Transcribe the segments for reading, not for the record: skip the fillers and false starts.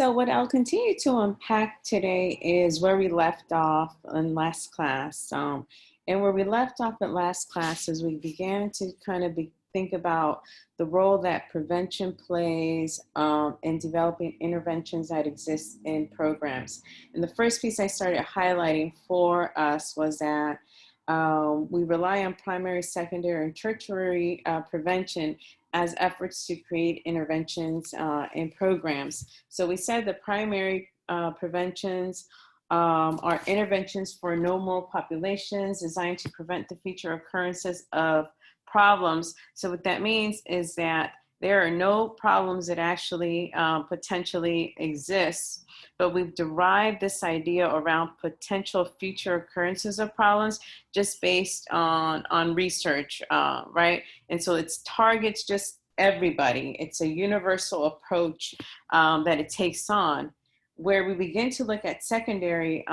So what I'll continue to unpack today is where we left off in last class. And where we left off at last class is we began to think about the role that prevention plays in developing interventions that exist in programs. And the first piece I started highlighting for us was that we rely on primary, secondary, and tertiary prevention as efforts to create interventions in programs. So we said the primary preventions are interventions for normal populations designed to prevent the future occurrences of problems. So what that means is that there are no problems that actually potentially exist, but we've derived this idea around potential future occurrences of problems just based on research, right? And so it targets just everybody. It's a universal approach that it takes on. Where we begin to look at secondary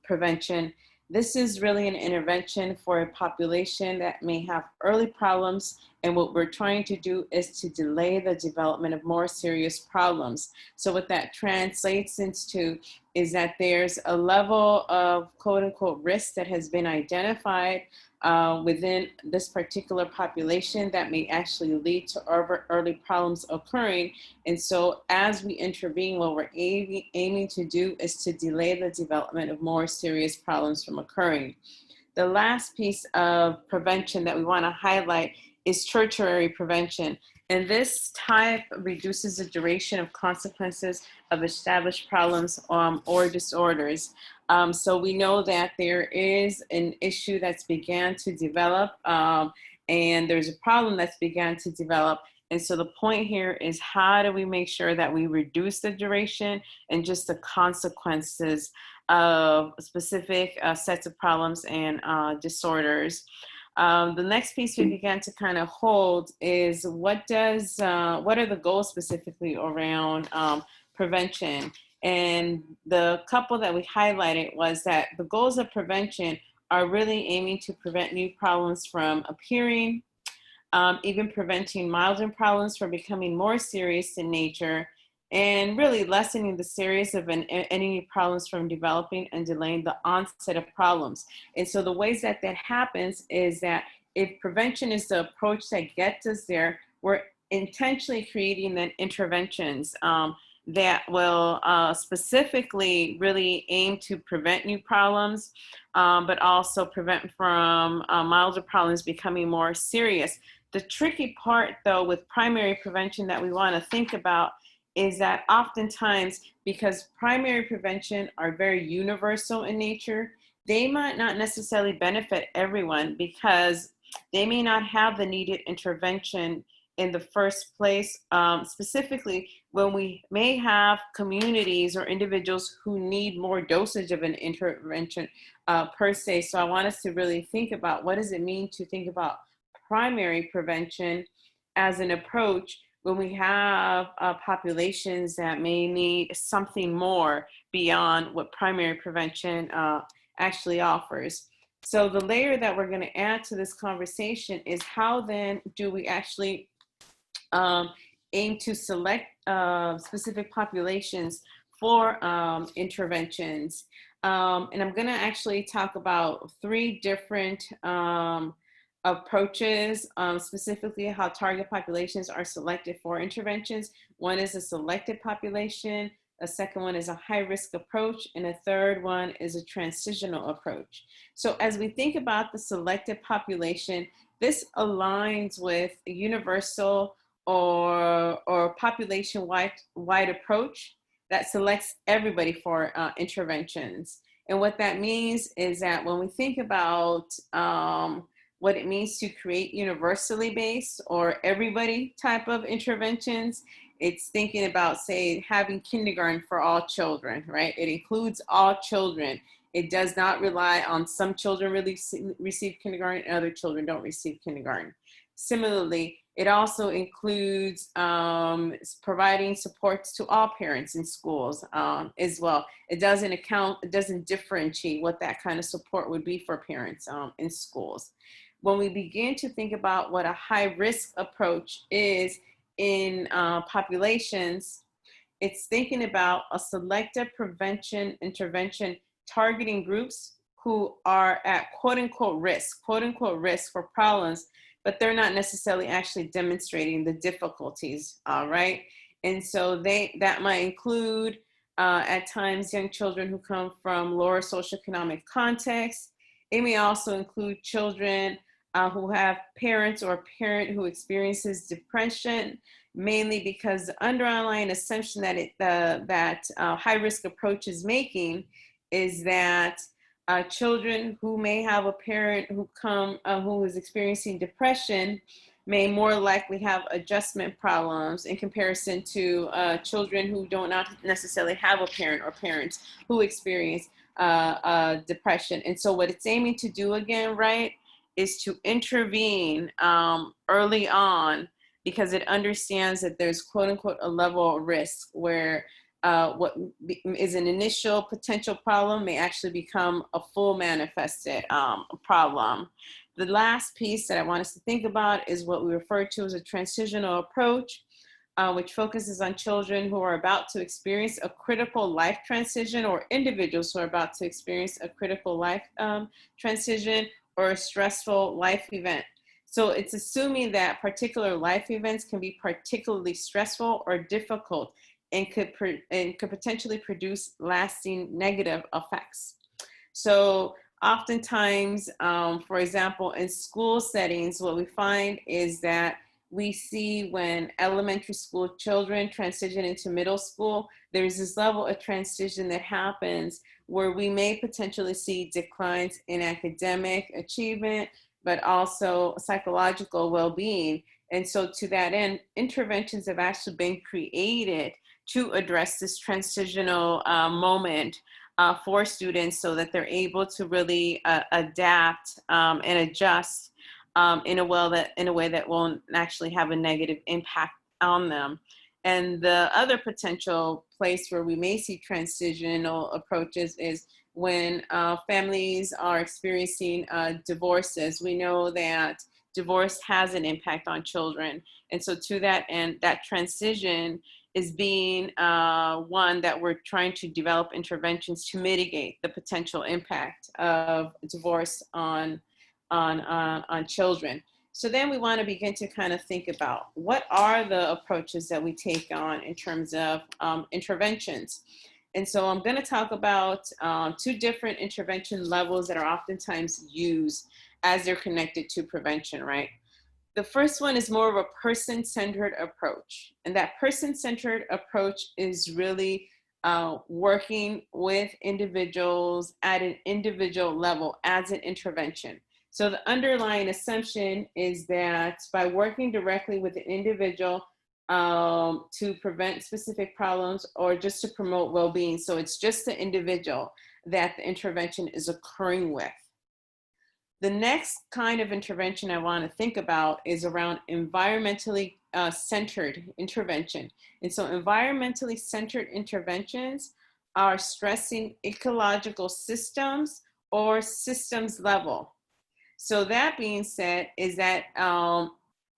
prevention, this is really an intervention for a population that may have early problems, and what we're trying to do is to delay the development of more serious problems. So what that translates into is that there's a level of quote unquote risk that has been identified within this particular population that may actually lead to early problems occurring. And so as we intervene, what we're aiming to do is to delay the development of more serious problems from occurring. The last piece of prevention that we want to highlight is tertiary prevention. And this type reduces the duration of consequences of established problems or disorders. So we know that there is an issue that's began to develop and there's a problem that's began to develop. And so the point here is, how do we make sure that we reduce the duration and just the consequences of specific sets of problems and disorders? The next piece we began to kind of hold is what are the goals specifically around prevention? And the couple that we highlighted was that the goals of prevention are really aiming to prevent new problems from appearing, even preventing milder problems from becoming more serious in nature, and really lessening the seriousness of any problems from developing and delaying the onset of problems. And so the ways that that happens is that if prevention is the approach that gets us there, we're intentionally creating then interventions that will specifically really aim to prevent new problems, but also prevent from milder problems becoming more serious. The tricky part, though, with primary prevention that we want to think about is that oftentimes, because primary prevention are very universal in nature, they might not necessarily benefit everyone because they may not have the needed intervention in the first place, specifically when we may have communities or individuals who need more dosage of an intervention per se. So I want us to really think about, what does it mean to think about primary prevention as an approach when we have populations that may need something more beyond what primary prevention actually offers. So the layer that we're going to add to this conversation is, how then do we actually aim to select specific populations for interventions? And I'm going to actually talk about three different approaches, specifically how target populations are selected for interventions. One is a selected population, a second one is a high-risk approach, and a third one is a transitional approach. So as we think about the selected population, this aligns with a universal or population-wide approach that selects everybody for interventions. And what that means is that when we think about what it means to create universally based or everybody type of interventions, it's thinking about, say, having kindergarten for all children, right? It includes all children. It does not rely on some children really receive kindergarten and other children don't receive kindergarten. Similarly, it also includes providing supports to all parents in schools as well. It doesn't differentiate what that kind of support would be for parents in schools. When we begin to think about what a high risk approach is in populations, it's thinking about a selective prevention intervention targeting groups who are at quote unquote risk for problems, but they're not necessarily actually demonstrating the difficulties, right? And so that might include at times young children who come from lower socioeconomic contexts. It may also include children who have parents or a parent who experiences depression, mainly because the underlying assumption that high risk approach is making is that children who may have a parent who is experiencing depression may more likely have adjustment problems in comparison to children who do not necessarily have a parent or parents who experience depression. And so what it's aiming to do again, right, is to intervene early on, because it understands that there's quote unquote a level of risk where what is an initial potential problem may actually become a full manifested problem. The last piece that I want us to think about is what we refer to as a transitional approach, which focuses on children who are about to experience a critical life transition, or individuals who are about to experience a critical life transition or a stressful life event. So it's assuming that particular life events can be particularly stressful or difficult and could potentially produce lasting negative effects. So oftentimes, for example, in school settings, what we find is that we see when elementary school children transition into middle school, there's this level of transition that happens where we may potentially see declines in academic achievement, but also psychological well-being. And so to that end, interventions have actually been created to address this transitional moment for students so that they're able to really adapt and adjust in a way that won't actually have a negative impact on them. And the other potential place where we may see transitional approaches is when families are experiencing divorces. We know that divorce has an impact on children. And so to that end, that transition is being one that we're trying to develop interventions to mitigate the potential impact of divorce on children. So then we want to begin to kind of think about what are the approaches that we take on in terms of interventions. And so I'm going to talk about two different intervention levels that are oftentimes used as they're connected to prevention, right? The first one is more of a person-centered approach. And that person-centered approach is really working with individuals at an individual level as an intervention. So the underlying assumption is that by working directly with an individual to prevent specific problems or just to promote well-being, so it's just the individual that the intervention is occurring with. The next kind of intervention I want to think about is around environmentally centered intervention. And so environmentally centered interventions are stressing ecological systems or systems level. So that being said, is that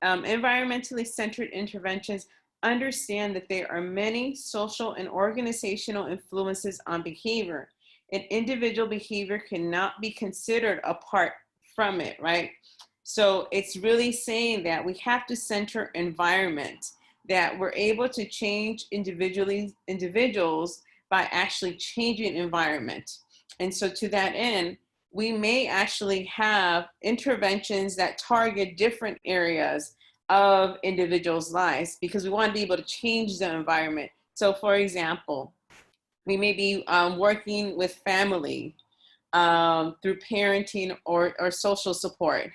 environmentally centered interventions understand that there are many social and organizational influences on behavior, and individual behavior cannot be considered apart from it, right? So it's really saying that we have to center environment, that we're able to change individuals by actually changing environment. And so to that end, we may actually have interventions that target different areas of individuals' lives because we want to be able to change the environment. So for example, we may be working with family through parenting or social support.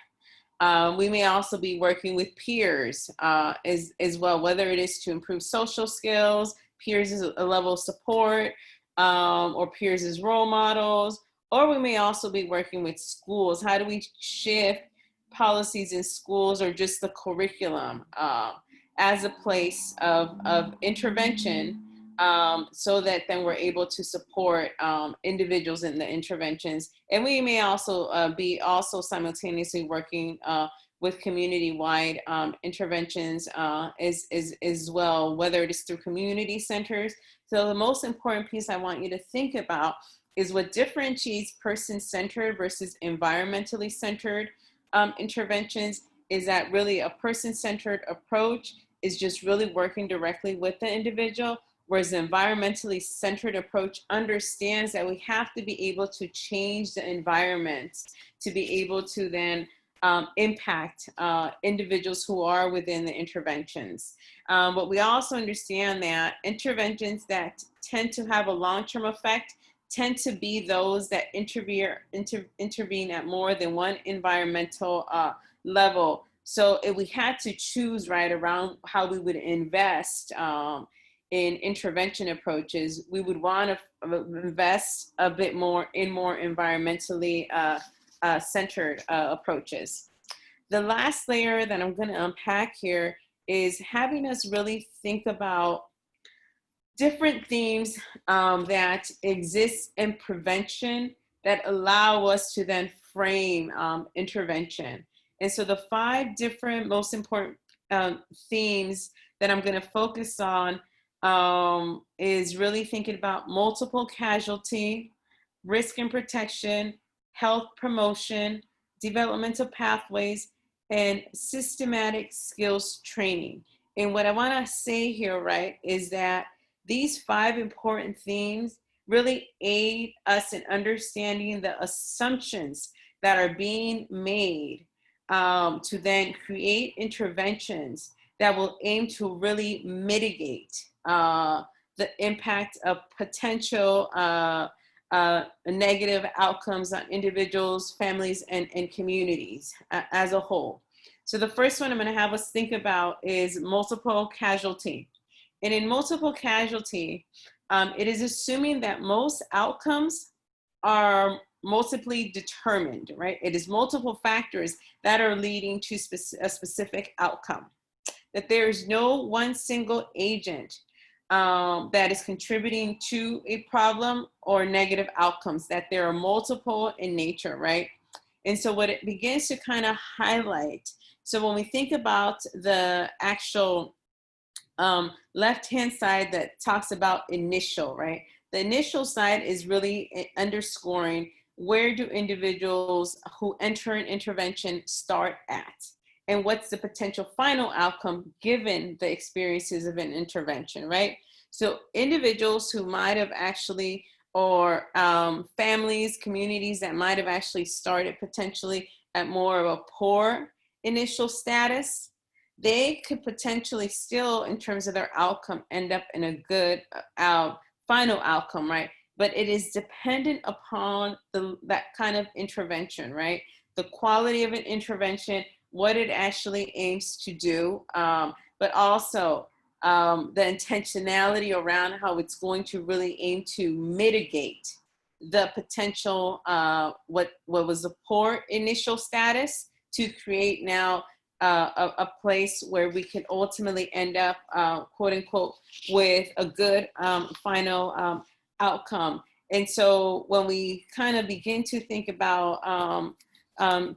We may also be working with peers as well, whether it is to improve social skills, peers as a level of support, or peers as role models, or we may also be working with schools. How do we shift policies in schools or just the curriculum as a place of intervention so that then we're able to support individuals in the interventions. And we may also be simultaneously working with community-wide interventions as well, whether it is through community centers. So the most important piece I want you to think about is what differentiates person-centered versus environmentally centered interventions is that really a person-centered approach is just really working directly with the individual, whereas the environmentally centered approach understands that we have to be able to change the environment to be able to then impact individuals who are within the interventions. But we also understand that interventions that tend to have a long-term effect tend to be those that intervene at more than one environmental level. So if we had to choose right around how we would invest in intervention approaches, we would want to invest a bit more in more environmentally centered approaches. The last layer that I'm going to unpack here is having us really think about different themes that exist in prevention that allow us to then frame intervention. And so the 5 different most important themes that I'm going to focus on is really thinking about multiple casualty, risk and protection, health promotion, developmental pathways, and systematic skills training. And what I want to say here, right, is that these 5 important themes really aid us in understanding the assumptions that are being made to then create interventions that will aim to really mitigate the impact of potential negative outcomes on individuals, families, and communities as a whole. So the first one I'm going to have us think about is multiple casualty. And in multiple casualty, it is assuming that most outcomes are multiply determined, right? It is multiple factors that are leading to a specific outcome. That there is no one single agent that is contributing to a problem or negative outcomes, that there are multiple in nature, right? And so what it begins to kind of highlight, so when we think about the actual left-hand side that talks about initial, right? The initial side is really underscoring where do individuals who enter an intervention start at? And what's the potential final outcome given the experiences of an intervention, right? So individuals who might have actually, or families, communities that might have actually started potentially at more of a poor initial status, they could potentially still, in terms of their outcome, end up in a good final outcome, right? But it is dependent upon that kind of intervention, right? The quality of an intervention, what it actually aims to do, but also the intentionality around how it's going to really aim to mitigate the potential, what was a poor initial status, to create now a place where we can ultimately end up, quote unquote, with a good final outcome. And so when we kind of begin to think about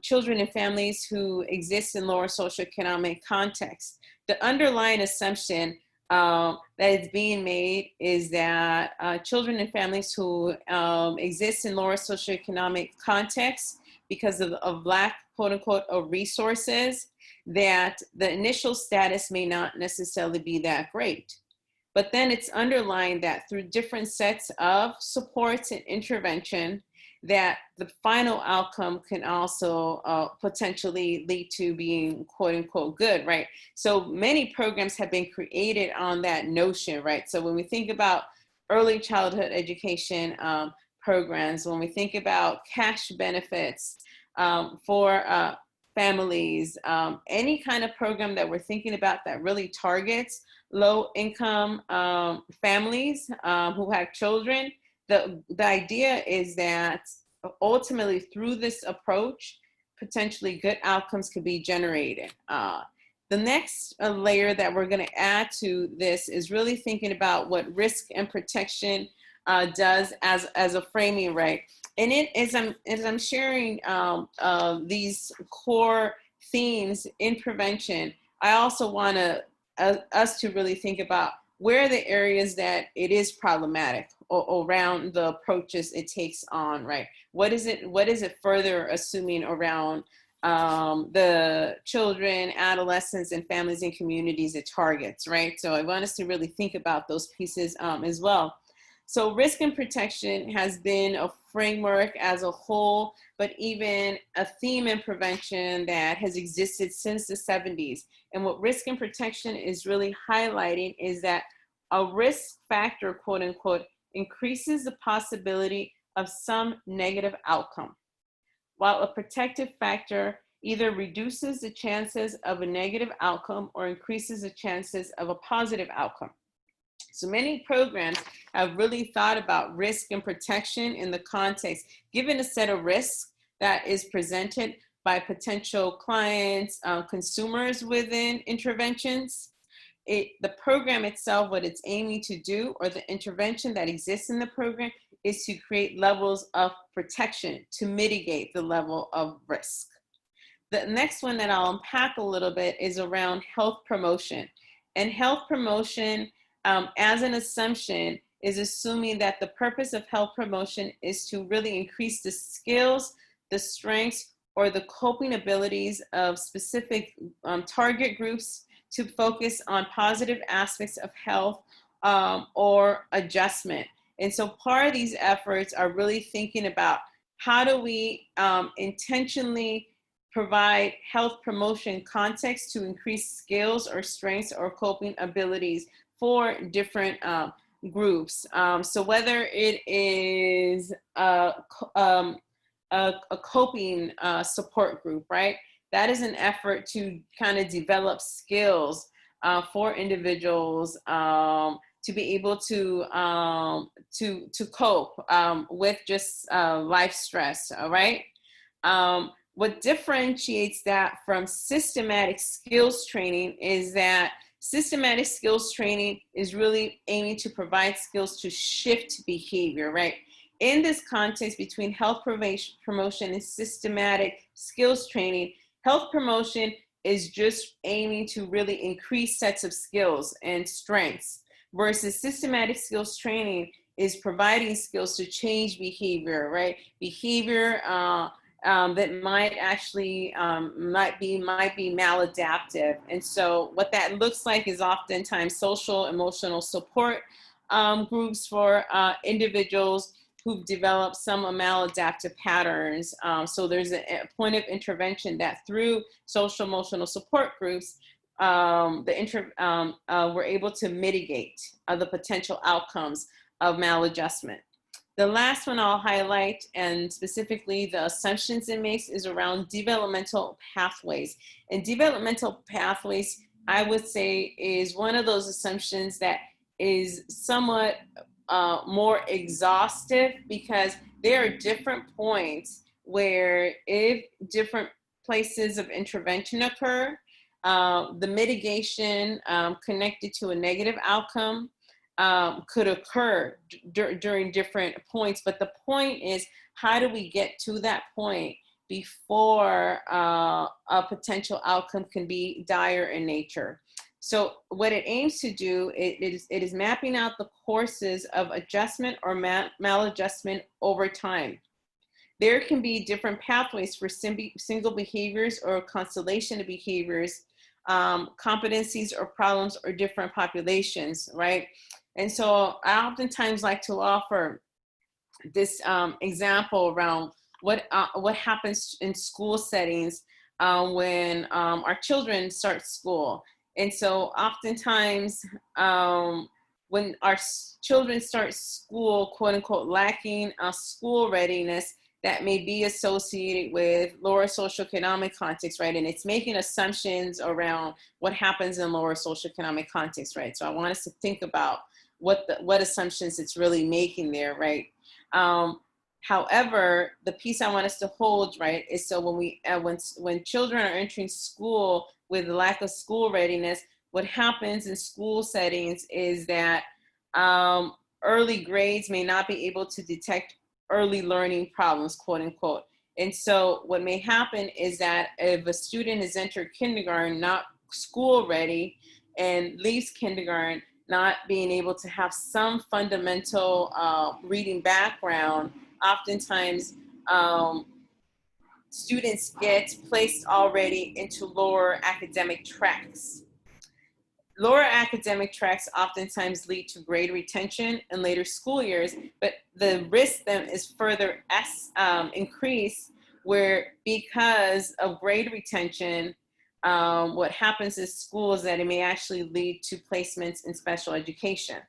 children and families who exist in lower socioeconomic contexts, the underlying assumption that is being made is that children and families who exist in lower socioeconomic contexts because of lack, quote unquote, of resources, that the initial status may not necessarily be that great. But then it's underlined that through different sets of supports and intervention, that the final outcome can also potentially lead to being, quote unquote, good, right? So many programs have been created on that notion, right? So when we think about early childhood education programs, when we think about cash benefits for families, any kind of program that we're thinking about that really targets low income families who have children, the idea is that ultimately through this approach, potentially good outcomes could be generated. The next layer that we're going to add to this is really thinking about what risk and protection does as a framing, right? And as I'm sharing these core themes in prevention, I also want us to really think about where are the areas that it is problematic around the approaches it takes on, right? What is it further assuming around the children, adolescents, and families and communities it targets, right? So I want us to really think about those pieces as well. So risk and protection has been a framework as a whole, but even a theme in prevention that has existed since the 70s. And what risk and protection is really highlighting is that a risk factor, quote unquote, increases the possibility of some negative outcome, while a protective factor either reduces the chances of a negative outcome or increases the chances of a positive outcome. So many programs have really thought about risk and protection in the context, given a set of risks that is presented by potential clients, consumers within interventions. The program itself, what it's aiming to do, or the intervention that exists in the program, is to create levels of protection to mitigate the level of risk. The next one that I'll unpack a little bit is around health promotion. And health promotion, as an assumption, is assuming that the purpose of health promotion is to really increase the skills, the strengths, or the coping abilities of specific target groups to focus on positive aspects of health or adjustment. And so part of these efforts are really thinking about how do we intentionally provide health promotion context to increase skills or strengths or coping abilities for different groups. So whether it is a coping support group, right? That is an effort to kind of develop skills for individuals to be able to cope with just life stress, all right? What differentiates that from systematic skills training is that systematic skills training is really aiming to provide skills to shift behavior, right? In this context between health promotion and systematic skills training, health promotion is just aiming to really increase sets of skills and strengths, versus systematic skills training is providing skills to change behavior, right? Behavior that might actually might be maladaptive. And so what that looks like is oftentimes social emotional support groups for individuals who've developed some maladaptive patterns. So there's a point of intervention that through social emotional support groups, we're able to mitigate the potential outcomes of maladjustment. The last one I'll highlight, and specifically the assumptions it makes, is around developmental pathways. And developmental pathways, I would say, is one of those assumptions that is somewhat more exhaustive, because there are different points where if different places of intervention occur, the mitigation connected to a negative outcome could occur during different points. But the point is, how do we get to that point before a potential outcome can be dire in nature? So what it aims to do, it is mapping out the courses of adjustment or maladjustment over time. There can be different pathways for single behaviors or a constellation of behaviors, competencies or problems, or different populations, right? And so I oftentimes like to offer this example around what happens in school settings when our children start school. And so oftentimes when our children start school, quote unquote, lacking school readiness, that may be associated with lower socioeconomic context, right? And it's making assumptions around what happens in lower socioeconomic context, right? So I want us to think about what assumptions it's really making there, right? However, the piece I want us to hold, right, is so when children are entering school with lack of school readiness, what happens in school settings is that early grades may not be able to detect early learning problems, quote unquote. And so what may happen is that if a student has entered kindergarten not school ready and leaves kindergarten not being able to have some fundamental reading background, oftentimes students get placed already into lower academic tracks. Lower academic tracks oftentimes lead to grade retention in later school years, but the risk then is further increased where because of grade retention, what happens in school is that it may actually lead to placements in special education.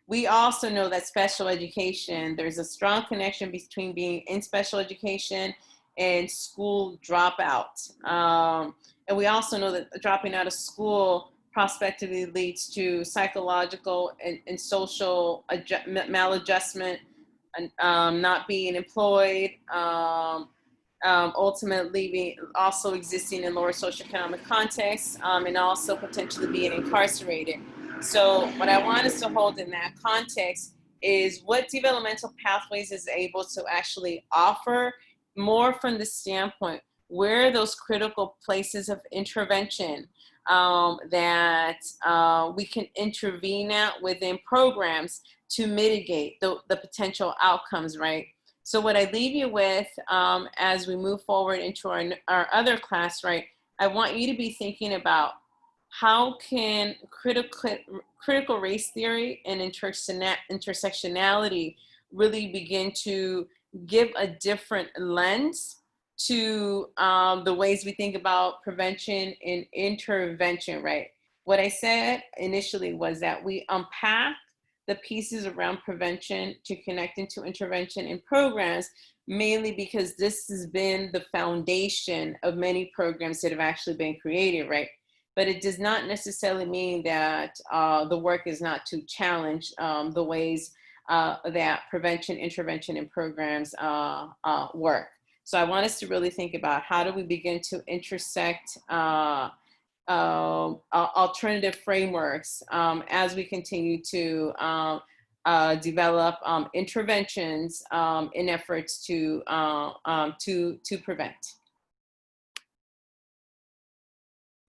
We also know that special education, there's a strong connection between being in special education and school dropout. And we also know that dropping out of school prospectively leads to psychological and social maladjustment, and not being employed, ultimately being also existing in lower socioeconomic contexts, and also potentially being incarcerated. So what I want us to hold in that context is what developmental pathways is able to actually offer more from the standpoint, where are those critical places of intervention that we can intervene at within programs to mitigate the potential outcomes, right? So what I leave you with as we move forward into our other class, right, I want you to be thinking about how can critical race theory and intersectionality really begin to give a different lens to the ways we think about prevention and intervention, right? What I said initially was that we unpack the pieces around prevention to connect into intervention in programs, mainly because this has been the foundation of many programs that have actually been created, right? But it does not necessarily mean that the work is not to challenge the ways that prevention, intervention, and programs work. So I want us to really think about how do we begin to intersect alternative frameworks as we continue to develop interventions in efforts to prevent.